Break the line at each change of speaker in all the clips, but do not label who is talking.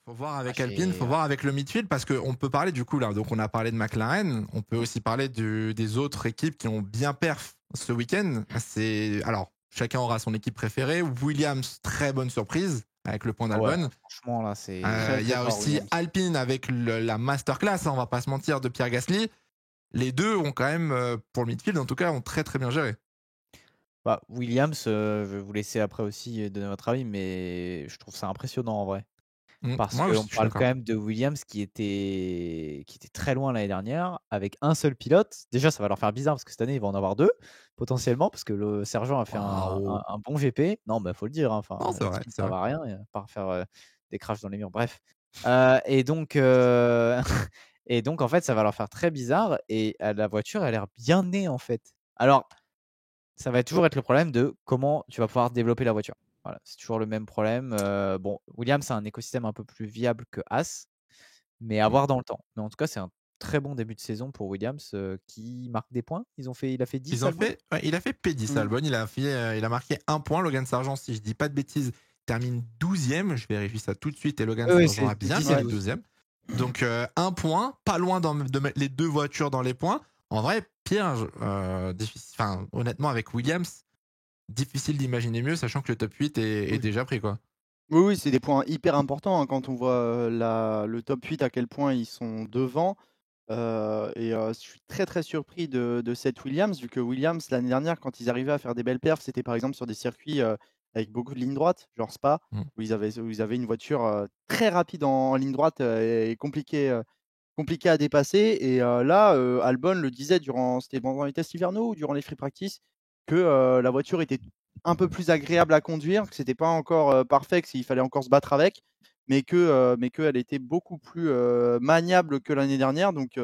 Faut voir
Ah,
avec Alpine, faut voir avec le midfield, parce qu'on peut parler du coup là, donc on a parlé de McLaren, on peut aussi parler des autres équipes qui ont bien perf ce week-end. Alors, chacun aura son équipe préférée. Williams, très bonne surprise avec le point
Ah ouais,
d'Albon.
franchement, là, c'est.
Très
Il y
très
a
fort
aussi
Williams.
Alpine avec la masterclass, on va pas se mentir, de Pierre Gasly. Les deux ont quand même, pour le midfield en tout cas, ont très très bien géré.
Bah, Williams, je vais vous laisser après aussi donner votre avis, mais je trouve ça impressionnant en vrai. Parce
Moi aussi,
qu'on
je suis
parle quand
d'accord.
même de Williams qui était très loin l'année dernière, avec un seul pilote. Déjà, ça va leur faire bizarre parce que cette année, ils vont en avoir deux, potentiellement, parce que le Sergent a fait
Waouh.
un bon GP. Non, bah, faut le dire, hein,
Non,
enfin,
c'est vrai,
speed,
c'est
ça
vrai.
va rien, à part faire des crashs dans les murs. Bref. Et donc, et donc, en fait, ça va leur faire très bizarre. Et la voiture a l'air bien née, en fait. Alors, ça va toujours être le problème de comment tu vas pouvoir développer la voiture. Voilà, c'est toujours le même problème. Bon, Williams a un écosystème un peu plus viable que As, mais à voir dans le temps. Mais en tout cas, c'est un très bon début de saison pour Williams qui marque des points. Il a fait 10 Albon.
Il a fait P10
Mm.
Albon, il a marqué un point. Logan Sargent, si je dis pas de bêtises, termine 12e. Je vérifie ça tout de suite et Logan
Oui,
Sargent
c'est
a bien
10 et
fini
12.
12e. Donc un point, pas loin de mettre les deux voitures dans les points. En vrai, Pierre, honnêtement, avec Williams, difficile d'imaginer mieux, sachant que le top 8 est
Oui.
déjà pris, quoi.
Oui, oui, c'est des points hyper importants, hein, quand on voit le top 8, à quel point ils sont devant. Je suis très très surpris de cette Williams, vu que Williams, l'année dernière, quand ils arrivaient à faire des belles perfs, c'était par exemple sur des circuits avec beaucoup de lignes droites, genre Spa,
Mm.
où ils avaient une voiture très rapide en ligne droite et compliquée à dépasser. Et là, Albon le disait c'était pendant les tests hivernaux ou durant les free practice, que la voiture était un peu plus agréable à conduire, que c'était pas encore parfait, qu'il fallait encore se battre avec, mais qu'elle était beaucoup plus maniable que l'année dernière. Donc,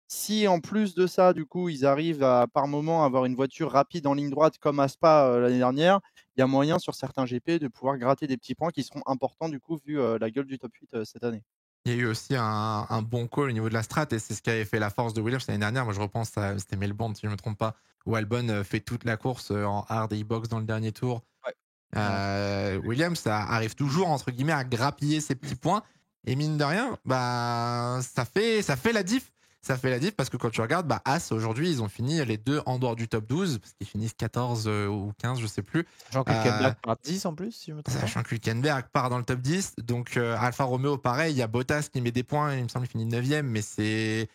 si en plus de ça, du coup, ils arrivent à par moment avoir une voiture rapide en ligne droite comme à Spa l'année dernière, il y a moyen sur certains GP de pouvoir gratter des petits points qui seront importants, du coup, vu la gueule du top 8 cette année.
Il y a eu aussi un bon call au niveau de la strat, et c'est ce qui avait fait la force de Williams l'année dernière. Moi, je repense à, c'était Melbourne, si je ne me trompe pas, où Albon fait toute la course en hard et e-box dans le dernier tour.
Ouais. Ouais.
Williams, ça arrive toujours, entre guillemets, à grappiller ses petits points. Et mine de rien, bah, ça fait la diff. Ça fait la diff parce que quand tu regardes, bah, As, aujourd'hui, ils ont fini les deux en dehors du top 12, parce qu'ils finissent 14 ou 15, je sais plus.
Sachant que
Euh,
Hülkenberg part 10 en plus, si je me trompe pas.
Sachant que Hülkenberg part dans le top 10. Donc, Alfa Romeo, pareil, il y a Bottas qui met des points. Il me semble qu'il finit 9e, mais c'est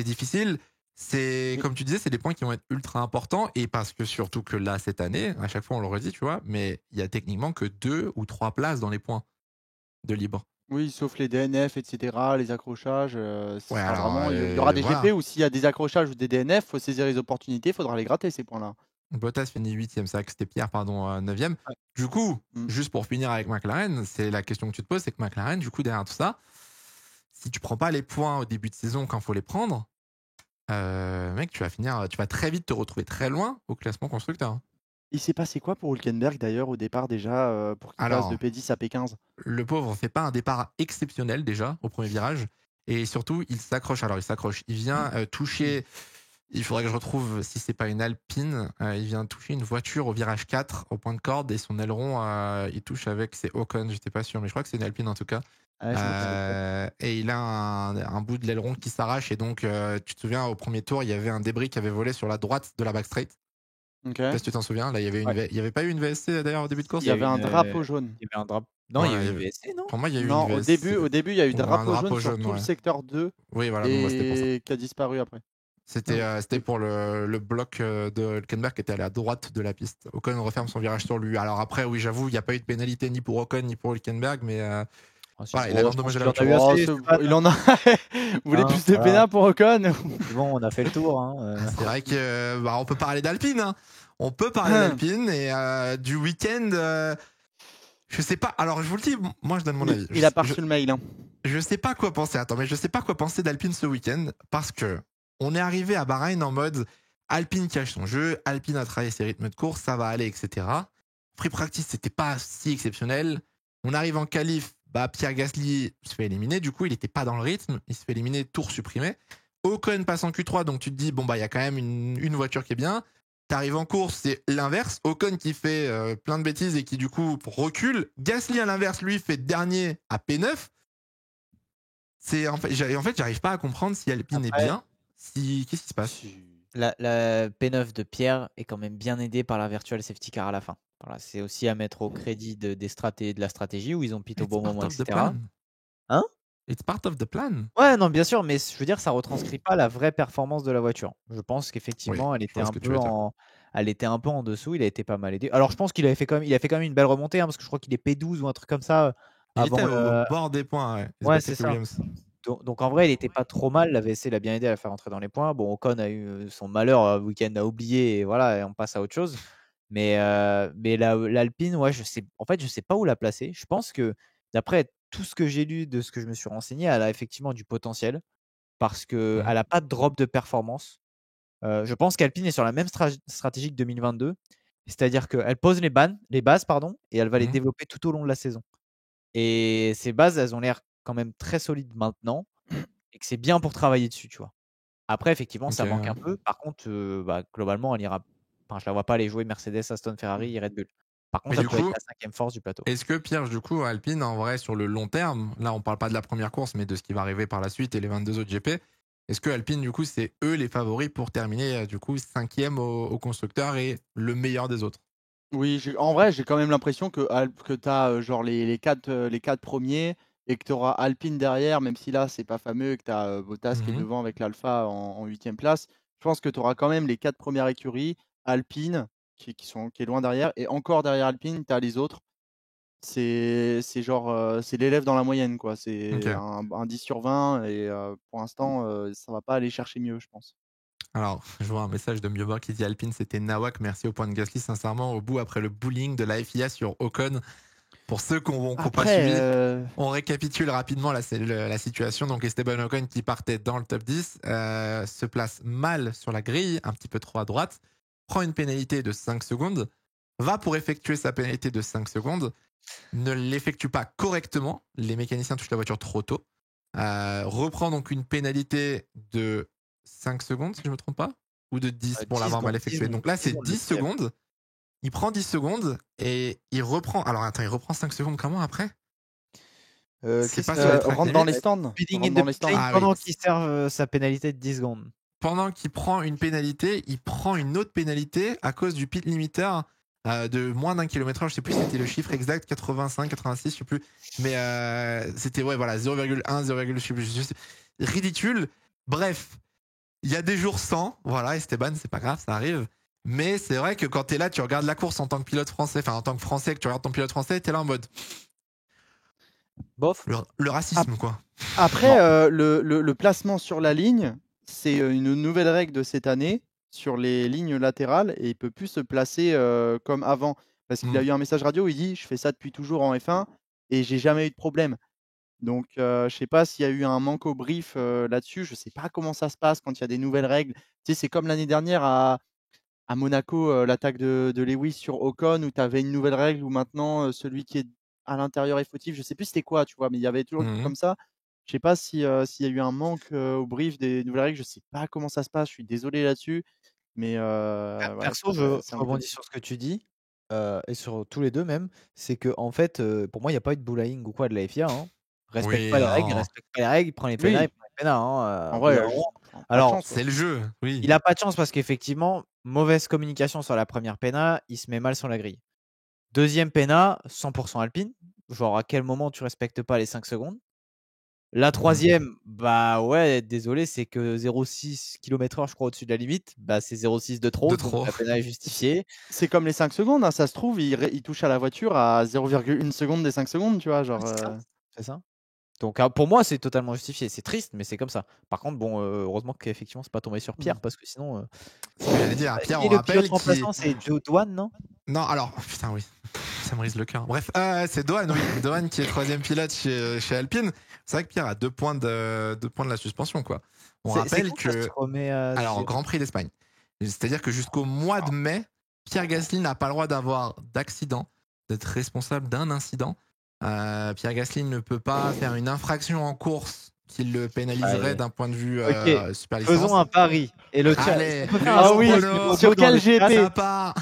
difficile. C'est,
Mais
comme tu disais, c'est des points qui vont être ultra importants. Et parce que surtout que là, cette année, à chaque fois, on le redit, tu vois, mais il y a techniquement que 2 ou 3 places dans les points de libre.
oui, sauf les DNF, etc., les accrochages, ce
Ouais,
sera
alors,
vraiment, il y aura des
voilà.
GP où s'il y a des accrochages ou des DNF, il faut saisir les opportunités, il faudra les gratter, ces points-là.
Bottas finit 8e, c'est vrai que c'était Pierre, pardon, 9e.
Ouais.
Du coup,
Mm.
juste pour finir avec McLaren, c'est la question que tu te poses, c'est que McLaren, du coup, derrière tout ça, si tu prends pas les points au début de saison quand il faut les prendre, mec, tu vas très vite te retrouver très loin au classement constructeur.
Il s'est passé quoi pour Hülkenberg d'ailleurs au départ déjà pour qu'il passe de
Alors,
P10 à P15?
le pauvre fait pas un départ exceptionnel déjà au premier virage, et surtout il s'accroche. Alors il s'accroche, il vient toucher. Il faudrait que je retrouve si c'est pas une Alpine. Il vient toucher une voiture au virage 4 au point de corde, et son aileron il touche avec, c'est Ocon, j'étais pas sûr, mais je crois que c'est une Alpine en tout cas.
Ouais, je crois que c'est
Et il a un bout de l'aileron qui s'arrache, et donc tu te souviens, au premier tour il y avait un débris qui avait volé sur la droite de la back straight.
Ok.
Je sais pas si tu t'en souviens, là
Ouais.
il y avait pas eu une VSC d'ailleurs au début de course.
Il y avait un drapeau jaune.
Il y avait un drapeau. Non, il y
Voilà,
a eu une VSC, non?
pour moi il y a eu une
Non,
VSC
au début, il y a eu
ou un
drapeau jaune sur tout
ouais.
le secteur 2
Oui, voilà, bon, bah, c'était pour ça.
et qui a disparu après.
C'était pour le bloc de Hülkenberg qui était à la droite de la piste. Ocon referme son virage sur lui. Alors après, oui, j'avoue, il n'y a pas eu de pénalité ni pour Ocon ni pour Hülkenberg, mais
Ah, si,
voilà,
si.
il a
Oh, je pense
endommagé
qu'il
la
en a
voiture.
eu assez,
Stéphane.
il en a. Vous voulez
Hein,
plus de
voilà.
pénal pour Ocon?
C'est bon, on a fait le tour. Hein.
C'est vrai que on peut parler d'Alpine. Hein. On peut parler d'Alpine et du week-end. Je sais pas. Alors, je vous le dis, moi, je donne mon avis.
Il a pas reçu le mail. Hein.
Je sais pas quoi penser. Attends, mais je sais pas quoi penser d'Alpine ce week-end, parce que on est arrivé à Bahreïn en mode Alpine cache son jeu, Alpine a travaillé ses rythmes de course, ça va aller, etc. Free practice, c'était pas si exceptionnel. On arrive en qualif, Pierre Gasly se fait éliminer, du coup, il était pas dans le rythme, il se fait éliminer, tour supprimé. Ocon passe en Q3, donc tu te dis, bon, il y a quand même une voiture qui est bien. T'arrives en course, c'est l'inverse. Ocon qui fait plein de bêtises et qui, du coup, recule. Gasly, à l'inverse, lui, fait dernier à P9. En fait, j'arrive pas à comprendre si Alpine est
Après,
bien. Qu'est-ce qui se passe?
la P9 de Pierre est quand même bien aidée par la virtual safety car à la fin. Voilà, c'est aussi à mettre au crédit de la stratégie où ils ont pité au
It's
bon
part
moment,
of the
etc.
plan.
Hein?
It's part of the plan.
Ouais, non, bien sûr, mais je veux dire, ça retranscrit pas la vraie performance de la voiture. Je pense
Oui,
qu'effectivement,
je vois ce que tu veux dire.
elle était un peu en dessous. Il a été pas mal aidé. Alors, je pense qu'il avait fait il a fait quand même une belle remontée, hein, parce que je crois qu'il est P12 ou un truc comme ça
Il était
avant
au
le.
bord des points, ouais. Il se
Ouais,
battait
c'est
avec
ça.
Williams.
Donc, en vrai, il était pas trop mal. La VSC l'a bien aidé à la faire entrer dans les points. Bon, Ocon a eu son malheur week-end à oublier, et voilà, et on passe à autre chose. Mais l'Alpine, ouais, en fait, je sais pas où la placer. Je pense que d'après tout ce que j'ai lu, de ce que je me suis renseigné, elle a effectivement du potentiel parce qu'elle
Mhm.
n'a pas de drop de performance. Je pense qu'Alpine est sur la même stratégie que 2022, c'est-à-dire qu'elle pose les bases, pardon, et elle va les
Mhm.
développer tout au long de la saison. Et ces bases, elles ont l'air quand même très solides maintenant, et que c'est bien pour travailler dessus, tu vois. Après, effectivement,
Ok.
ça manque un peu. Par contre, globalement, elle ira. Enfin, je la vois pas aller jouer Mercedes, Aston, Ferrari et Red Bull. Par
Mais
contre, elle
du
peut être
coup,
la cinquième force du plateau.
est-ce que Pierre, du coup, Alpine, en vrai, sur le long terme, là, on parle pas de la première course, mais de ce qui va arriver par la suite et les 22 autres GP, est-ce que Alpine, du coup, c'est eux les favoris pour terminer, du coup, 5e au constructeur et le meilleur des autres?
Oui, en vrai, j'ai quand même l'impression que tu as genre les quatre premiers et que tu auras Alpine derrière, même si là, c'est pas fameux, et que tu as Bottas qui est
Mhm.
devant avec l'Alpha en 8e place. Je pense que tu auras quand même les quatre premières écuries, Alpine qui est loin derrière, et encore derrière Alpine, tu as les autres. C'est genre, c'est l'élève dans la moyenne, quoi. C'est
Ok.
un 10 sur 20 et pour l'instant, ça va pas aller chercher mieux, je pense.
Alors, je vois un message de Mioba qui dit Alpine, c'était Nawak. Merci au point de Gasly. Sincèrement, au bout, après le bullying de la FIA sur Ocon, pour ceux qui n'ont pas
Après,
suivi, on récapitule rapidement la situation. Donc, Esteban Ocon, qui partait dans le top 10, se place mal sur la grille, un petit peu trop à droite, prend une pénalité de 5 secondes, va pour effectuer sa pénalité de 5 secondes, ne l'effectue pas correctement. Les mécaniciens touchent la voiture trop tôt. Reprend donc une pénalité de 5 secondes, si je ne me trompe pas, ou de 10 pour
10
l'avoir mal
secondes, 10
effectué.
secondes,
Donc là,
10
c'est
secondes, le
10
deuxième.
secondes. Il prend 10 secondes et il reprend. Alors attends, il reprend 5 secondes comment après? C'est pas sur les tracks
rentre dans les
limite.
stands.
Speeding
Rentre
in
dans
the
les
pit
stands.
lane
Ah oui.
pendant qu'il serve sa pénalité de 10 secondes.
Pendant qu'il prend une pénalité, il prend une autre pénalité à cause du pit limiter de moins d'un kilomètre heure. Je sais plus si c'était le chiffre exact, 85, 86, je sais plus. Mais c'était ouais, voilà, 0,1, 0, je sais, ridicule. Bref, il y a des jours sans. Voilà, Esteban, c'est pas grave, ça arrive. Mais c'est vrai que quand t'es là, tu regardes la course en tant que pilote français, enfin en tant que français, que tu regardes ton pilote français, t'es là en mode
Bof.
le racisme, quoi.
Après, le placement sur la ligne, c'est une nouvelle règle de cette année sur les lignes latérales et il peut plus se placer comme avant. Parce qu'il a
Mm.
eu un message radio où il dit: «Je fais ça depuis toujours en F1 et j'ai jamais eu de problème». Donc, je sais pas s'il y a eu un manque au brief là-dessus. Je sais pas comment ça se passe quand il y a des nouvelles règles. Tu sais, c'est comme l'année dernière à Monaco, l'attaque de Lewis sur Ocon où tu avais une nouvelle règle où maintenant celui qui est à l'intérieur est fautif. Je sais plus c'était quoi, tu vois, mais il y avait toujours des trucs
Mhm.
comme ça. Je sais pas si, s'il y a eu un manque au brief des nouvelles règles. Je sais pas comment ça se passe. Je suis désolé là-dessus, mais voilà,
Perso, je
c'est un week-end.
rebondis sur ce que tu dis, et sur tous les deux même. C'est que en fait, pour moi, il n'y a pas eu de bullying ou quoi de la FIA. Hein. Respecte
Oui,
pas les règles,
non.
respecte pas les règles, prends les pénals, il
Oui,
prend les pénals. Hein,
en
au bout d'un
vrai,
moment.
enfin, pas de
Alors,
chance, quoi.
C'est le jeu, oui.
il a pas de chance parce qu'effectivement, mauvaise communication sur la première péna, il se met mal sur la grille. Deuxième péna, 100% Alpine. Genre, à quel moment tu respectes pas les 5 secondes? La
Mhm.
troisième, bah ouais, désolé, c'est que 0,6 km/h, je crois, au-dessus de la limite. Bah, c'est 0,6 de
De
trop, donc
trop.
la pénale est
C'est
justifiée.
c'est comme les 5 secondes, hein, ça se trouve, il touche à la voiture à 0,1 seconde des 5 secondes, tu vois,
Ouais,
genre,
c'est ça, c'est ça. Donc, pour moi, c'est totalement justifié. C'est triste, mais c'est comme ça. Par contre, bon, heureusement qu'effectivement, c'est pas tombé sur Pierre, parce que sinon.
C'est ce que j'allais dire. Pierre,
Qui
on
est le pilote
rappelle qui.
remplaçant? C'est Joe Douane, non?
Non, alors, putain, oui. Ça me brise le cœur. Bref, c'est Dohan, oui. Dohan qui est troisième pilote chez Alpine. C'est vrai que Pierre a 2 points de la suspension, quoi. On
C'est
rappelle
quand ça se
que.
remet à
Alors,
zéro?
Grand Prix d'Espagne. C'est-à-dire que jusqu'au mois de mai, Pierre Gasly n'a pas le droit d'avoir d'accident, d'être responsable d'un incident. Pierre Gasly ne peut pas faire une infraction en course qui le pénaliserait
Allez.
d'un point de vue
Ok,
super licence.
faisons un pari. Et le chat,
Allez,
on peut faire
les
un
Ah oui,
sondage
chronos,
des modos
sur
dans
quel
le chat.
GP?
ça part.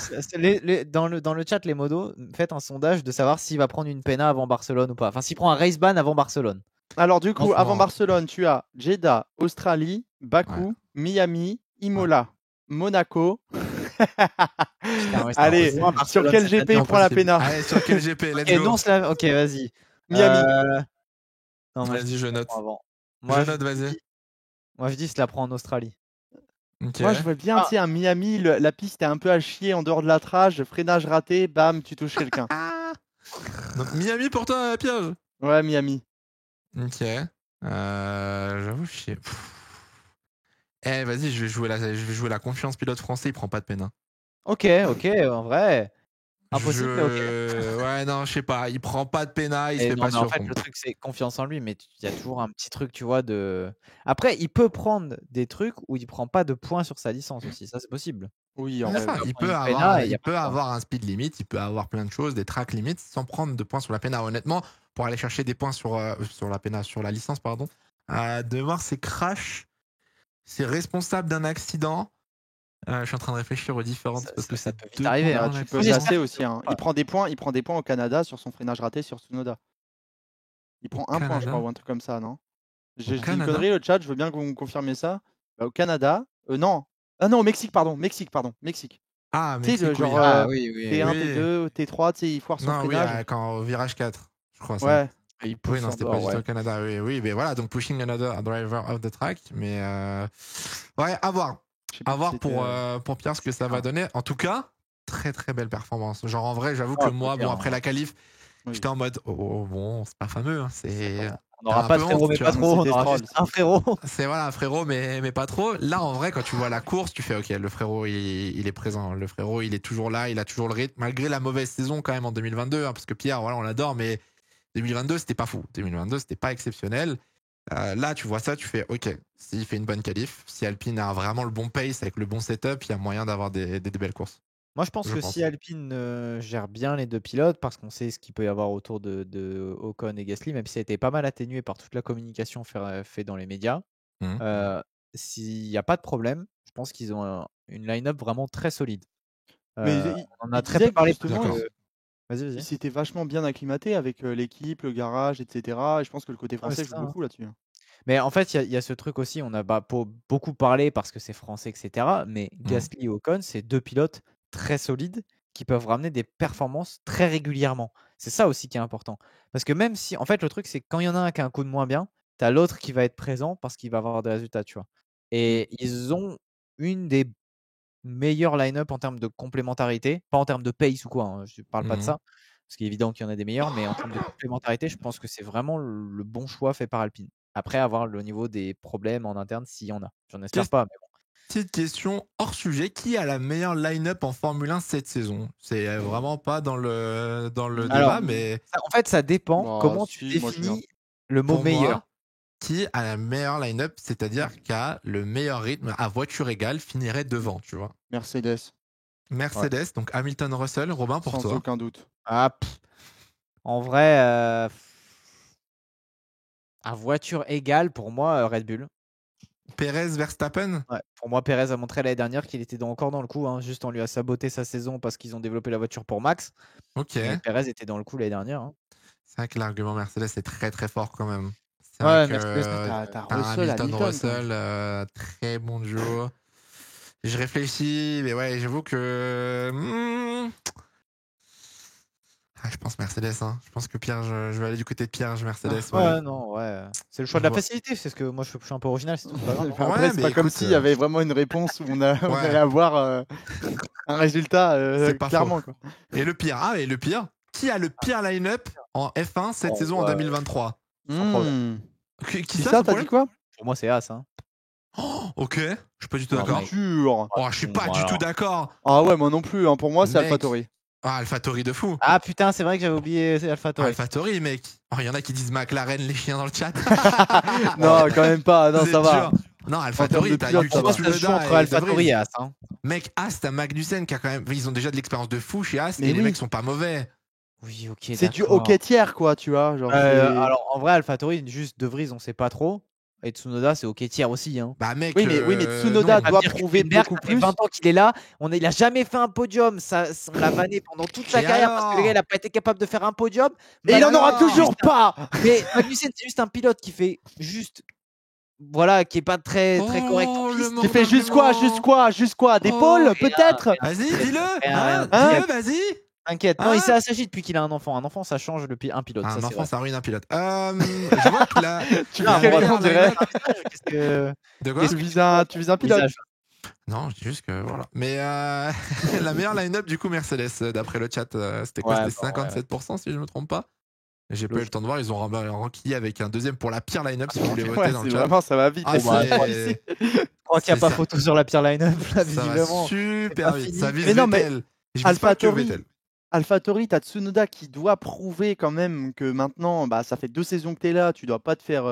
Dans le chat, les modos, faites un sondage de savoir s'il va prendre une pena avant Barcelone ou pas. Enfin, s'il prend un race ban avant Barcelone.
Alors du coup, avant
Franchement,
Barcelone, tu as Jeddah, Australie, Bakou,
ouais.
Miami,
Ouais.
Imola, Monaco.
Putain, ouais, c'est
Allez,
impossible,
sur
Barcelone
quel
cette
GP
année,
il prend la
impossible.
pena?
Allez, sur quel GP? Let's
Ok,
go.
non, cela... Ok, vas-y.
Miami.
Non, moi je
Vas-y,
dis
je
je la
note.
prends avant.
Je
Moi je
note, vas-y.
dis, moi je dis je la prends en Australie.
Ok.
Moi, je vois bien, tu
Ah,
sais, un Miami, la piste est un peu à chier en dehors de la trage, freinage raté, bam, tu touches quelqu'un.
Ah donc Miami pour toi, Piège.
Ouais, Miami.
Ok. J'avoue, je sais. Eh, vas-y, je vais jouer la confiance pilote français, il prend pas de peine. Hein.
ok, en vrai. Impossible, mais ok.
Ouais, non, je sais pas. Il prend pas de pena, il se
Et
fait
non,
pas
mais en
sur.
fait, le truc, c'est confiance en lui, mais il y a toujours un petit truc, tu vois, de. Après, il peut prendre des trucs où il prend pas de points sur sa licence aussi. Ça, c'est possible.
Oui, en
C'est
vrai,
ça,
oui.
il
Prendre
peut
une pena et
avoir,
il y a
il
pas de
peut
points.
avoir un speed limit, il peut avoir plein de choses, des track limits, sans prendre de points sur la pena. Honnêtement, pour aller chercher des points sur la pena, sur la licence, pardon, de voir ses crash, c'est responsable d'un accident. Je suis en train de réfléchir aux différentes parce que
Ça
c'est
peut vite
2 points
arriver.
pour
Ah,
un
tu peux
Moi,
accident.
j'espère
tasser
qu'il
aussi.
le
Hein.
prend pas.
Il prend des points au Canada sur son freinage raté sur Tsunoda. Il
Au
prend un point, je crois,
Canada.
ou un truc comme ça, non?
Au
Je dis une
Canada.
connerie, le chat, je veux bien que vous me confirmiez ça. Bah, au Canada. Non. Ah non, au Mexique, pardon. Mexique.
Ah,
Tu sais, le
Mexique, oui.
genre
Ah oui, oui,
T1,
oui.
Oui.
T2, T3, tu sais, il foire son
Non, oui,
freinage.
quand au virage 4, je crois ça.
Ouais.
Et il
Oui,
pousse
non,
en
c'était pas
dehors,
du tout
ouais.
au Canada. Oui, oui, mais voilà, donc pushing another driver off the track. Mais ouais, à voir.
Je sais
À
plus qui
voir
c'était.
pour Pierre ce que ça va
Ah,
donner. En tout cas, très très belle performance. Genre en vrai, j'avoue
on
que
va
moi,
dire,
bon, après
hein.
la qualif,
Oui.
j'étais en mode, oh bon, c'est pas fameux. Hein, c'est.
On
T'as
n'aura
un
pas
peu
de
honte,
frérot, mais
tu
pas
vois.
trop. On
C'était
aura
troll.
juste un frérot.
C'est voilà, frérot, mais pas trop. Là, en vrai, quand tu vois la course, tu fais, ok, le frérot, il est présent. Le frérot, il est toujours là, il a toujours le rythme, malgré la mauvaise saison quand même en 2022. Hein, parce que Pierre, voilà, on l'adore, mais 2022, c'était pas fou. 2022, c'était pas exceptionnel. Là, tu vois ça, tu fais, ok, s'il fait une bonne qualif, si Alpine a vraiment le bon pace avec le bon setup, il y a moyen d'avoir des belles courses.
Moi, je pense
Je
que
pense.
si Alpine gère bien les deux pilotes, parce qu'on sait ce qu'il peut y avoir autour de Ocon et Gasly, même si ça a été pas mal atténué par toute la communication fait dans les médias,
Mhm.
s'il n'y a pas de problème, je pense qu'ils ont une line-up vraiment très solide.
Mais
On en
il
a très peu
disait que
parlé parce
justement,
D'accord.
que. Vas-y,
il
vas-y.
s'était vachement bien acclimaté avec l'équipe, le garage, etc. Et je pense que le côté
Ah, mais
français
c'est
joue
ça, hein.
beaucoup là-dessus. Hein.
Mais en fait, il y a ce truc aussi, on a beaucoup parlé parce que c'est français, etc. Mais Gasly et Ocon, c'est deux pilotes très solides qui peuvent ramener des performances très régulièrement. C'est ça aussi qui est important. Parce que même si, en fait, le truc, c'est que quand il y en a un qui a un coup de moins bien, tu as l'autre qui va être présent parce qu'il va avoir des résultats, tu vois. Et ils ont une des meilleures line-up en termes de complémentarité, pas en termes de pace ou quoi, hein, je parle pas de ça, parce qu'il est évident qu'il y en a des meilleurs, mais en termes de complémentarité, je pense que c'est vraiment le bon choix fait par Alpine. Après, avoir le niveau des problèmes en interne, s'il y en a. J'en espère pas, mais bon.
Petite question hors sujet, qui a la meilleure line-up en Formule 1 cette saison? C'est vraiment pas dans le
Alors,
débat, mais
en fait, ça dépend
Bah,
comment tu
si, moi, je viens.
définis le mot
pour
meilleur.
moi, qui a la meilleure line-up, c'est-à-dire qui a le meilleur rythme à voiture égale, finirait devant, tu vois.
Mercedes,
Mercedes, donc Hamilton, Russell, Robin pour
sans
toi.
aucun doute.
Ah, en vrai, à voiture égale, pour moi, Red Bull.
Perez, Verstappen.
Ouais, pour moi, Perez a montré l'année dernière qu'il était encore dans le coup. Hein. Juste, on lui a saboté sa saison parce qu'ils ont développé la voiture pour Max.
Ok.
Mais Perez était dans le coup l'année dernière. Hein.
C'est vrai que l'argument Mercedes est très très fort quand même. C'est vrai
Ouais,
que
Mercedes,
T'as
t'as
Russell,
Hamilton,
Hamilton,
Russell, très bon duo. Je réfléchis, mais ouais, j'avoue que. Je pense Mercedes. Hein. Je pense que Pierre, je vais aller du côté de Pierre, Mercedes.
ouais, non, ouais. C'est le choix de la
Je vois.
facilité. C'est ce que moi, je suis un peu original. C'est tout. Pas grave, hein.
Enfin,
Ouais,
après, c'est
mais
pas comme
écoute,
s'il y avait vraiment une réponse où on allait avoir un résultat
c'est pas
clairement.
faux.
Quoi.
Et le pire, qui a le pire line-up en F1 cette saison en 2023?
Sans problème.
Qui
ça,
sans
t'as dit
problème?
quoi?
Pour moi, c'est As. Hein.
Ok, je suis pas du tout
Non,
d'accord.
mec.
Sûr.
Oh, je suis pas du tout d'accord.
Ah ouais, moi non plus. Hein. Pour moi, c'est
Mec.
AlphaTauri.
Ah, AlphaTauri de fou.
Ah putain, c'est vrai que j'avais oublié AlphaTauri.
AlphaTauri, mec. Oh, il y en a qui disent McLaren, les chiens dans le chat.
Non, quand même pas. Non,
C'est
ça va.
dur. Non, AlphaTauri,
de
t'as
pilote,
Yuki
ça va.
Ça se joue
Tsunoda
entre
et
AlphaTauri
De Vries.
et As. Hein.
Mec, As, t'as Magnussen qui a quand même. Ils ont déjà de l'expérience de fou chez As
Mais
et les
oui.
mecs sont pas mauvais.
Oui, ok.
C'est du
d'accord.
hockey tiers, quoi, tu vois. Genre,
Alors, en vrai, AlphaTauri, juste De Vries, on sait pas trop. Et Tsunoda, c'est ok tiers aussi. Hein.
Bah mec,
Oui, mais Tsunoda
non.
doit
Dire
prouver
Hülkenberg,
beaucoup
ça fait
plus.
20 ans qu'il est là. Il a jamais fait un podium. On l'a vanné pendant toute sa
Et
carrière parce que
alors
le gars, il a pas été capable de faire un podium.
Et il en aura
alors
toujours pas.
Mais Magnussen, c'est juste un pilote qui fait juste. Voilà, qui est pas très correct en
Oh, le
piste.
manque
Tu fais juste quoi, Des pôles,
rien,
peut-être.
Vas-y, dis-le.
Rien,
Dis-le, vas-y.
T'inquiète. Non,
Hein
il s'est assagi depuis qu'il a un enfant. Un enfant, ça change un pilote.
Un
ça, c'est
enfant,
vrai.
ça ruine un pilote. Je vois que là.
Tu
la
fais
meilleure
rien, on dirait.
line-up-
Qu'est-ce que.
De quoi
Tu vises un pilote.
Visage.
Non, je dis juste que voilà. Mais la meilleure line-up du coup Mercedes d'après le chat, c'était quoi?
Ouais,
C'était 57% si je me trompe pas. J'ai pas eu le temps de voir, ils ont ranquillé avec un deuxième pour la pire line-up si vous voulez voter
Ouais,
dans le
c'est
chat.
vraiment, ça va vite.
Ah,
c'est- Je crois qu'il n'y a
c'est
pas
ça.
photo sur la pire line-up, là,
Ça va
visiblement.
super
pas
vite.
fini.
Ça vise
Mais non, mais
Vettel. Je vise pas que
AlphaTauri,
Vettel.
AlphaTauri, t'as Tsunoda qui doit prouver quand même que maintenant, bah, ça fait 2 saisons que t'es là, tu dois pas te faire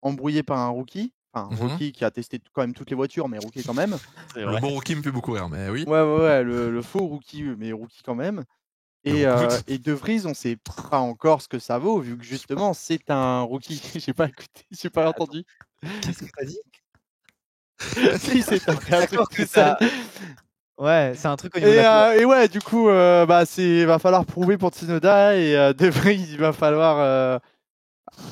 embrouiller par un rookie. Enfin, un
Mhm.
rookie qui a testé quand même toutes les voitures, mais rookie quand même.
Le bon rookie me fait beaucoup rire, mais oui.
Ouais, le faux rookie, mais rookie quand même. Et De Vries, on sait pas encore ce que ça vaut, vu que justement, c'est un rookie. J'ai pas écouté, j'ai pas entendu.
Qu'est-ce que t'as dit?
Si, c'est un
D'accord,
truc
c'est
tout seul.
ça. Ouais, c'est un truc au niveau de la
Et ouais, du coup, va falloir prouver pour Tsunoda et De Vries, il va falloir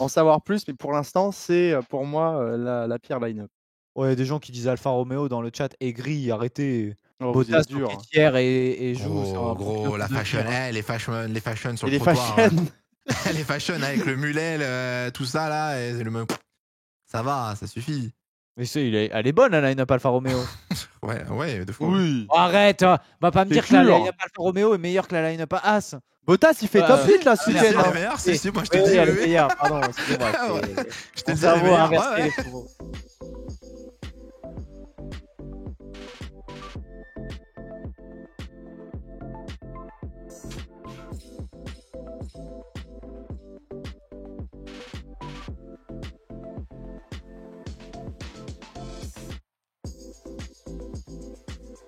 en savoir plus. Mais pour l'instant, c'est pour moi la pire line-up.
Ouais, il y a des gens qui disent Alfa Romeo dans le chat, aigri, arrêtez.
Oh, vous
Bottas
êtes dur.
ok tiers et joue sur un
Gros,
profil
la
de
fashion,
tiers.
les fashion sur
Et
le
les
trottoir.
fashion.
Les fashion avec le mulet, tout ça là, et ça va, ça suffit.
Mais elle est bonne la line-up Alfa Romeo.
Ouais, de fou.
Oui.
Oh, arrête, va pas me
C'est
dire que la
sûr.
line-up Alfa Romeo est meilleure que la line-up à As.
Bottas, il fait top 8 là ce
C'est
week-end.
la
hein.
meilleure, c'est moi je te
Oui,
dis.
elle est
oui.
meilleure, pardon, excusez-moi.
Ouais. Je te
Mon
dis, elle est
cerveau a
meilleure.
inversé
Ouais,
les
ouais.
chevaux.